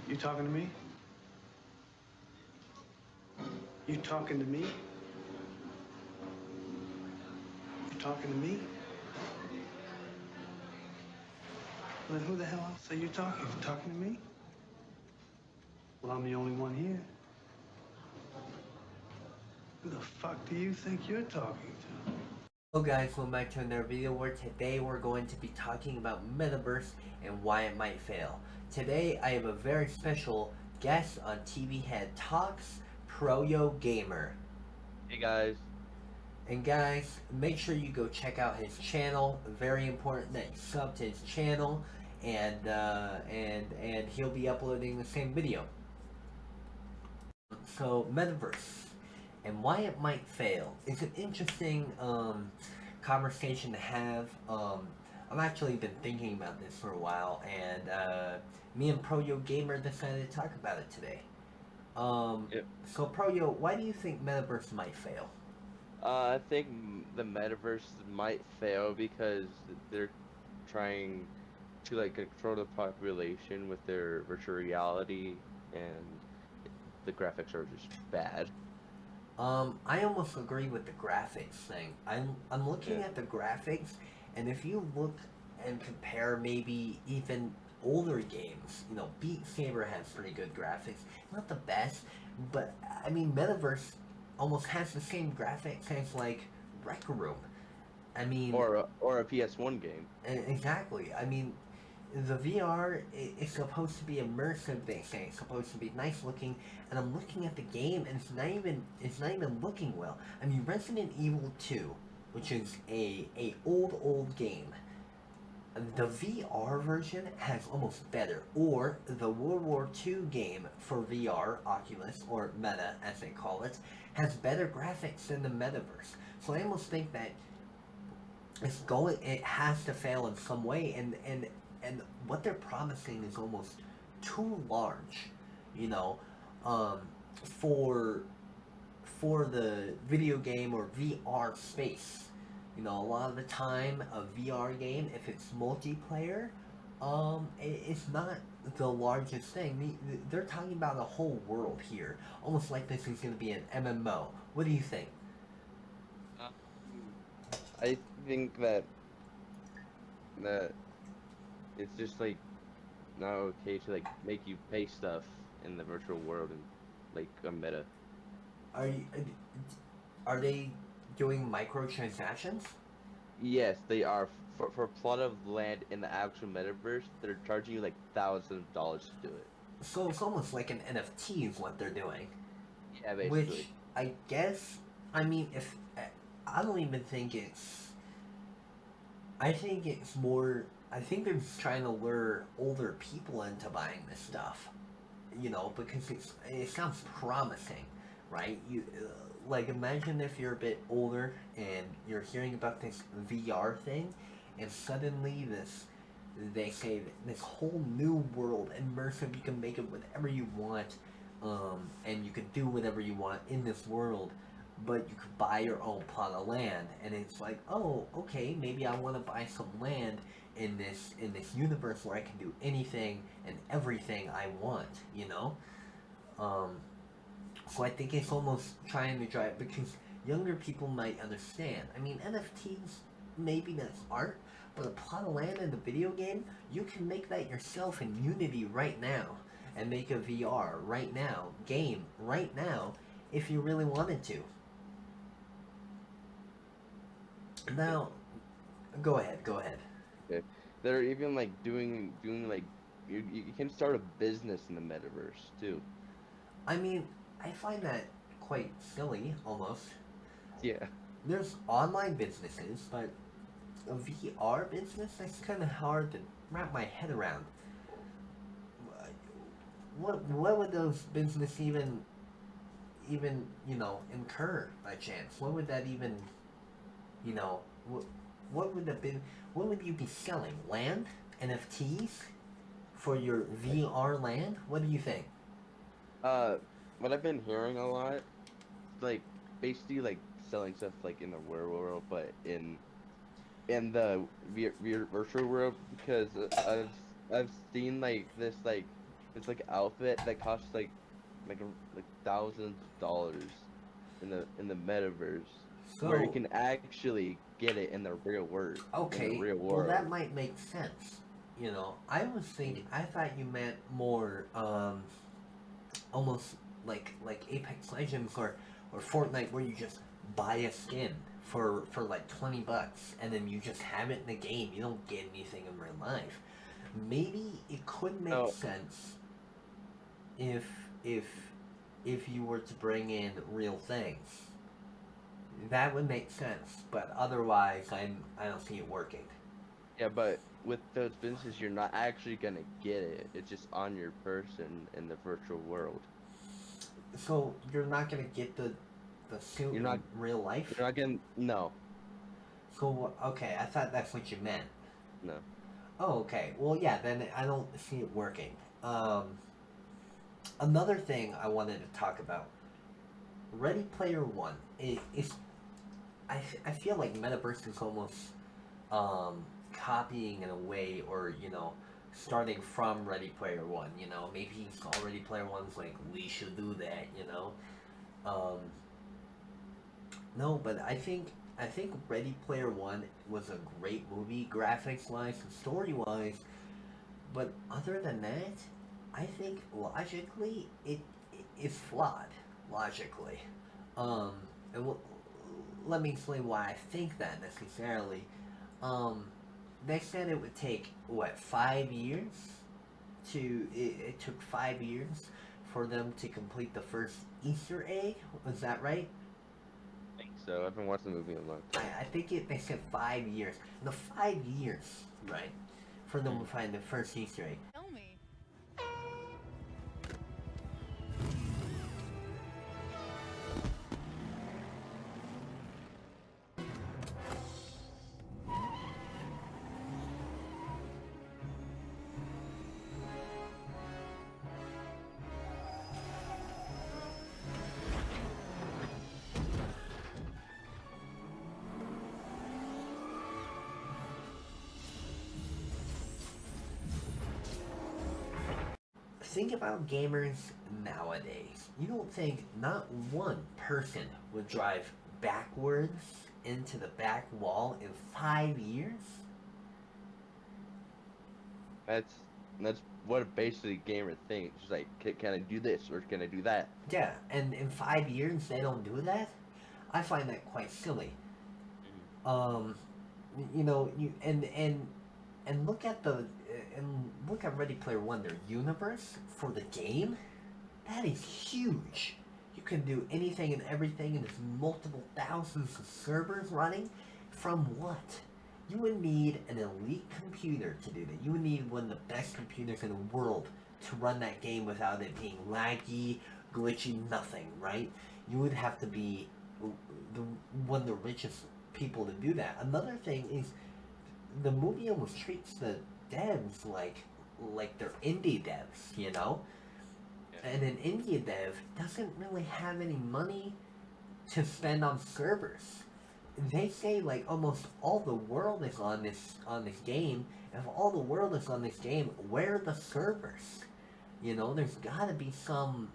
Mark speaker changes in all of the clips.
Speaker 1: You talking to me? You talking to me? You talking to me? Then who the hell else are you talking? You talking to me? Well, I'm the only one here. Who the fuck do you think you're talking to?
Speaker 2: Hello guys, welcome back to another video where today we're going to be talking about Metaverse and why it might fail. Today I have a very special guest on TV Head Talks, Proyo Gamer.
Speaker 3: Hey guys.
Speaker 2: And guys, make sure you go check out his channel. Very important that you sub to his channel, and he'll be uploading the same video. So Metaverse and why it might fail is an interesting conversation to have. I've actually been thinking about this for a while, and me and Proyo Gamer decided to talk about it today.
Speaker 3: Yep.
Speaker 2: So Proyo, why do you think Metaverse might fail?
Speaker 3: I think the metaverse might fail because they're trying to like control the population with their virtual reality, and the graphics are just bad.
Speaker 2: I almost agree with the graphics thing. I'm looking
Speaker 3: Yeah.
Speaker 2: at the graphics, and if you look and compare maybe even older games, Beat Saber has pretty good graphics. Not the best, but I mean Metaverse almost has the same graphics as like Rec Room. I mean,
Speaker 3: Or a PS1 game.
Speaker 2: exactly. I mean, the VR is supposed to be immersive. They say it's supposed to be nice looking, and I'm looking at the game, and it's not even looking well. I mean, Resident Evil 2, which is a old game. The VR version has almost better, or the World War II game for VR, Oculus, or Meta as they call it, has better graphics than the Metaverse. So I almost think that it has to fail in some way, and what they're promising is almost too large, you know, um, for the video game or VR space. A lot of the time, a VR game, if it's multiplayer, it's not the largest thing. They're talking about a whole world here, almost like this is going to be an MMO. What do you think?
Speaker 3: Um, I think that it's just like not okay to like make you pay stuff in the virtual world and like a meta.
Speaker 2: Are you, are they doing microtransactions?
Speaker 3: Yes, they are. For a plot of land in the actual metaverse, they're charging you like thousands of dollars to do it.
Speaker 2: So it's almost like an NFT is what they're doing.
Speaker 3: Yeah,
Speaker 2: Which
Speaker 3: basically.
Speaker 2: I guess, I mean, if I don't even think it's. I think it's more. I think they're just trying to lure older people into buying this stuff. Because it sounds promising, right? Like imagine if you're a bit older and you're hearing about this VR thing, and suddenly they say this whole new world immersive. You can make it whatever you want, and you can do whatever you want in this world. But you could buy your own plot of land, and it's like, oh, okay, maybe I want to buy some land in this universe where I can do anything and everything I want. Um, so I think it's almost trying to drive because younger people might understand. I mean, NFTs maybe that's art, but a plot of land in the video game, you can make that yourself in Unity right now and make a VR right now, game right now, if you really wanted to. Now, go ahead, go ahead.
Speaker 3: Okay. They're even like doing like you can start a business in the metaverse too.
Speaker 2: I mean, I find that quite silly almost.
Speaker 3: Yeah.
Speaker 2: There's online businesses, but a VR business, that's kind of hard to wrap my head around. What would those business even incur by chance? What would that even you know what what would have been what would you be selling? Land, NFTs for your VR land? What do you think?
Speaker 3: Uh, what I've been hearing a lot, like basically like selling stuff like in the real world, but in the virtual world, because I've seen like this like It's like outfit that costs like thousands of dollars in the metaverse, where you
Speaker 2: So,
Speaker 3: can actually get it in the
Speaker 2: okay,
Speaker 3: real
Speaker 2: well that
Speaker 3: world.
Speaker 2: might make sense. You know, I was thinking,
Speaker 3: Mm.
Speaker 2: I thought you meant more, almost like Apex Legends or Fortnite, where you just buy a skin for like $20, and then you just have it in the game. You don't get anything in real life. Maybe it could make
Speaker 3: No,
Speaker 2: sense if if if you were to bring in real things. That would make sense, but otherwise, I don't see it working.
Speaker 3: yeah, but with those businesses, you're not actually gonna get it. It's just on your person in the virtual world.
Speaker 2: So you're not gonna get the suit
Speaker 3: You're
Speaker 2: in
Speaker 3: not
Speaker 2: real life.
Speaker 3: you're not gonna no
Speaker 2: So okay, I thought that's what you meant.
Speaker 3: no.
Speaker 2: Oh, okay. Well, yeah. Then I don't see it working. Um, Another thing I wanted to talk about: Ready Player One. I feel like Metaverse is almost um, copying in a way, or starting from Ready Player One. Maybe he's already Player One's like we should do that. Um, no, but I think Ready Player One was a great movie, graphics wise and story wise. But other than that, I think logically it is flawed. Logically, um, and let me explain why I think that necessarily. Um, they said it would take what 5 years it took 5 years for them to complete the first Easter egg. Was that right?
Speaker 3: I think so. I haven't watched the movie in a long time.
Speaker 2: I think they said 5 years. The 5 years, right, for them to
Speaker 3: Mm.
Speaker 2: find the first Easter egg.
Speaker 4: Tell me.
Speaker 2: Think about gamers nowadays. You don't think not one person would drive backwards into the back wall in 5 years?
Speaker 3: That's that's what a basically gamer thinks. It's like, can I do this or can I do that?
Speaker 2: Yeah, and in 5 years they don't do that? I find that quite silly.
Speaker 3: Mm.
Speaker 2: Um, and look at Ready Player One. Their universe for the game, that is huge. You can do anything and everything, and there's multiple thousands of servers running. From what? You would need an elite computer to do that. You would need one of the best computers in the world to run that game without it being laggy, glitchy, nothing, right? You would have to be the one of the richest people to do that. Another thing is the movie almost treats the devs like they're indie devs,
Speaker 3: Yeah.
Speaker 2: and an indie dev doesn't really have any money to spend on servers. They say like almost all the world is on this game. If all the world is on this game, where are the servers? There's got to be some.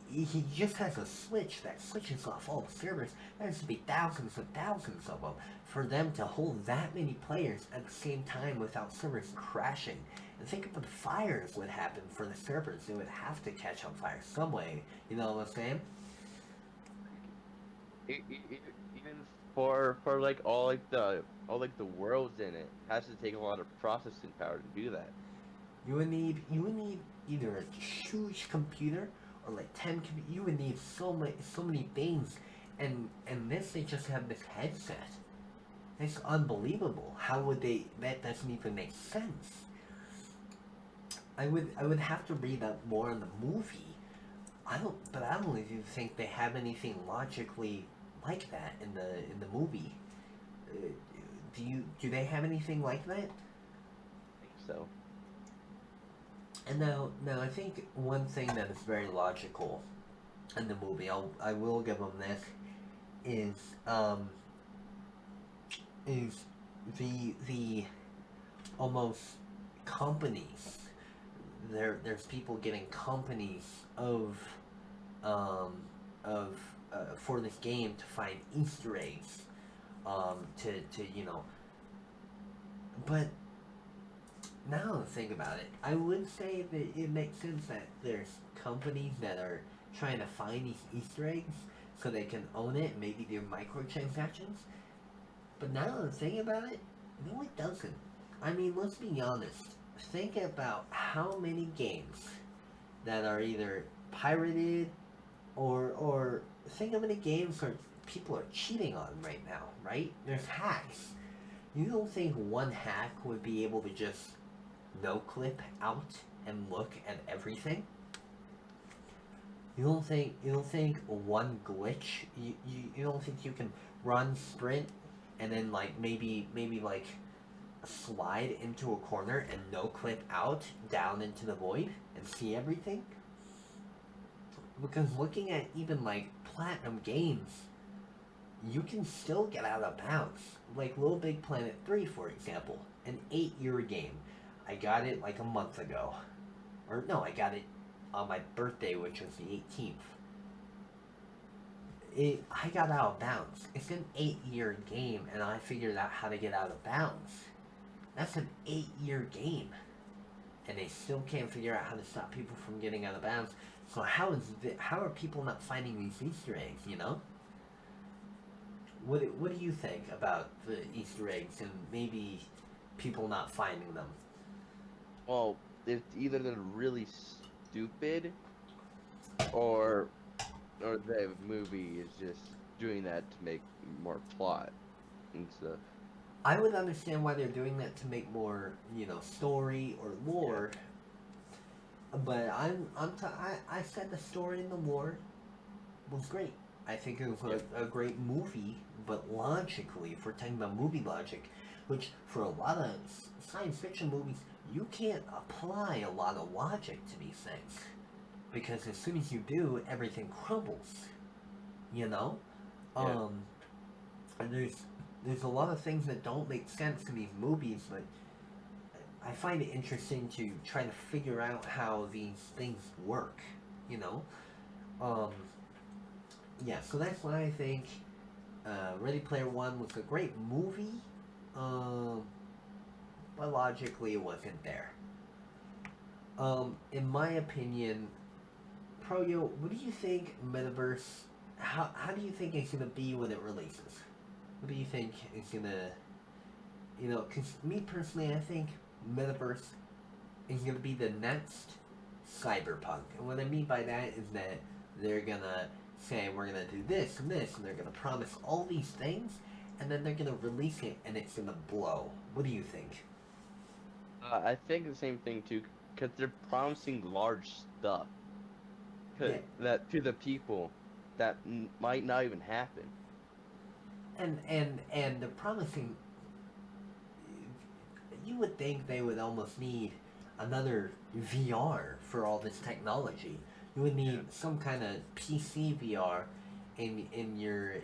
Speaker 2: He just has a switch that switches off all the servers. There has to be thousands and thousands of them for them to hold that many players at the same time without servers crashing. And think of the fires would happen for the servers. They would have to catch on fire some way. You know what I'm saying?
Speaker 3: Even for like all the worlds in it has to take a lot of processing power to do that.
Speaker 2: You would need either a huge computer or like 10 you would need so many things, and this they just have this headset. It's unbelievable. How would they? That doesn't even make sense. I would have to read up more on the movie. I don't even think they have anything logically like that in the movie. Uh, do they have anything like that?
Speaker 3: I think so.
Speaker 2: And now I think one thing that is very logical in the movie, I will give them this, is is the almost companies there's people getting companies um, of for this game to find Easter eggs, to but now to think about it, I would say that it makes sense that there's companies that are trying to find these Easter eggs so they can own it, maybe do microtransactions. But now that I think about it, no, it doesn't. I mean, let's be honest. Think about how many games that are either pirated or think of any games where people are cheating on right now, right? There's hacks. You don't think one hack would be able to just no clip out and look at everything? You don't think one glitch you don't think you can run sprint and then like maybe like slide into a corner and no clip out down into the void and see everything? Because looking at even like platinum games, you can still get out of bounds. Like Little Big Planet 3, for example, an 8-year game. I got it like a month ago. Or no, I got it on my birthday, which was the 18th. I got out of bounds. It's an 8-year game, and I figured out how to get out of bounds. That's an 8-year game. And they still can't figure out how to stop people from getting out of bounds. So how are people not finding these Easter eggs, you know? What do you think about the Easter eggs and maybe people not finding them?
Speaker 3: Well, it's either they're really stupid, or the movie is just doing that to make more plot and stuff.
Speaker 2: I would understand why they're doing that to make more, story or lore. But I said the story and the lore was great. I think it was a great movie, but logically, if we're talking about movie logic, which for a lot of science fiction movies, you can't apply a lot of logic to these things. Because as soon as you do, everything crumbles. You know?
Speaker 3: Yeah.
Speaker 2: And there's a lot of things that don't make sense in these movies, but I find it interesting to try to figure out how these things work, you know? Yeah, so that's why I think Ready Player One was a great movie, but logically it wasn't there. In my opinion, Proyo, what do you think Metaverse, how do you think it's going to be when it releases? What do you think it's going to, because me personally, I think Metaverse is going to be the next Cyberpunk. And what I mean by that is that they're going to say, we're going to do this and this, and they're going to promise all these things, and then they're going to release it, and it's going to blow. What do you think?
Speaker 3: I think the same thing too, because they're promising large stuff that to the people that might not even happen.
Speaker 2: And they're promising. You would think they would almost need another VR for all this technology. You would need some kind of PC VR in your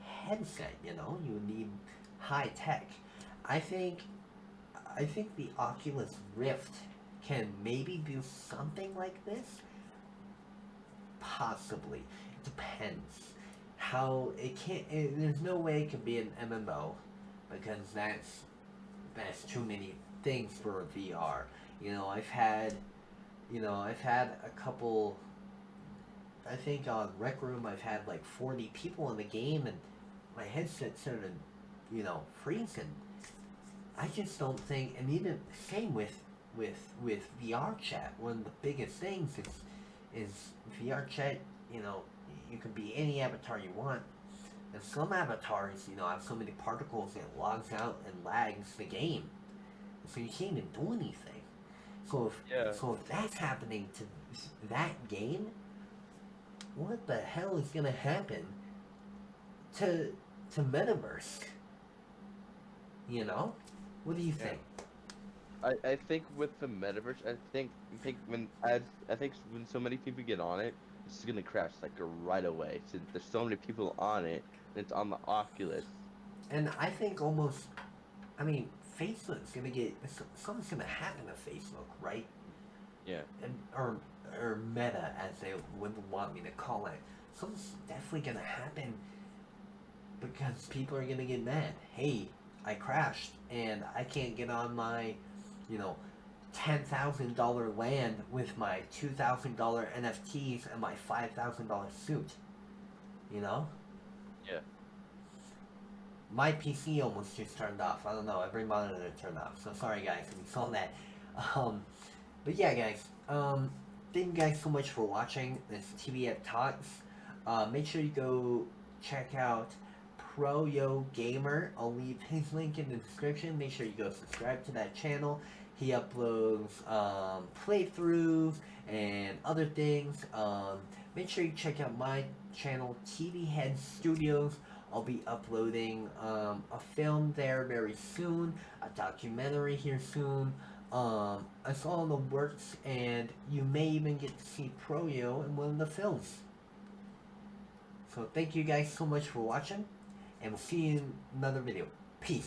Speaker 2: headset. You would need high tech. I think the Oculus Rift can maybe do something like this. Possibly, it depends. How it can't. There's no way it can be an MMO because that's too many things for VR. I've had a couple. I think on Rec Room I've had like 40 people in the game, and my headset started, freezing. I just don't think, and even same with VR chat. One of the biggest things is VR chat. You can be any avatar you want, and some avatars, have so many particles it logs out and lags the game, so you can't even do anything. So if that's happening to that game, what the hell is gonna happen to Metaverse? What do you think?
Speaker 3: I think with the metaverse, I think when so many people get on it, it's gonna crash like right away. Since there's so many people on it, and it's on the Oculus.
Speaker 2: And I think almost, I mean, Facebook's gonna get something's gonna happen to Facebook, right?
Speaker 3: Yeah.
Speaker 2: And or Meta, as they would want me to call it. Something's definitely gonna happen because people are gonna get mad. Hey, I crashed and I can't get on my, you know, $10,000 land with my $2,000 NFTs and my $5,000 suit. You know?
Speaker 3: Yeah.
Speaker 2: My PC almost just turned off. I don't know. Every monitor turned off. So sorry, guys, if you saw that. But yeah, guys. Thank you guys so much for watching this TBF Talks. Make sure you go check out Proyo Gamer. I'll leave his link in the description. Make sure you go subscribe to that channel. He uploads playthroughs and other things. Make sure you check out my channel, TV Head Studios. I'll be uploading a film there very soon, a documentary here soon. It's all in the works, and you may even get to see Proyo in one of the films. So thank you guys so much for watching, and we'll see you in another video. Peace.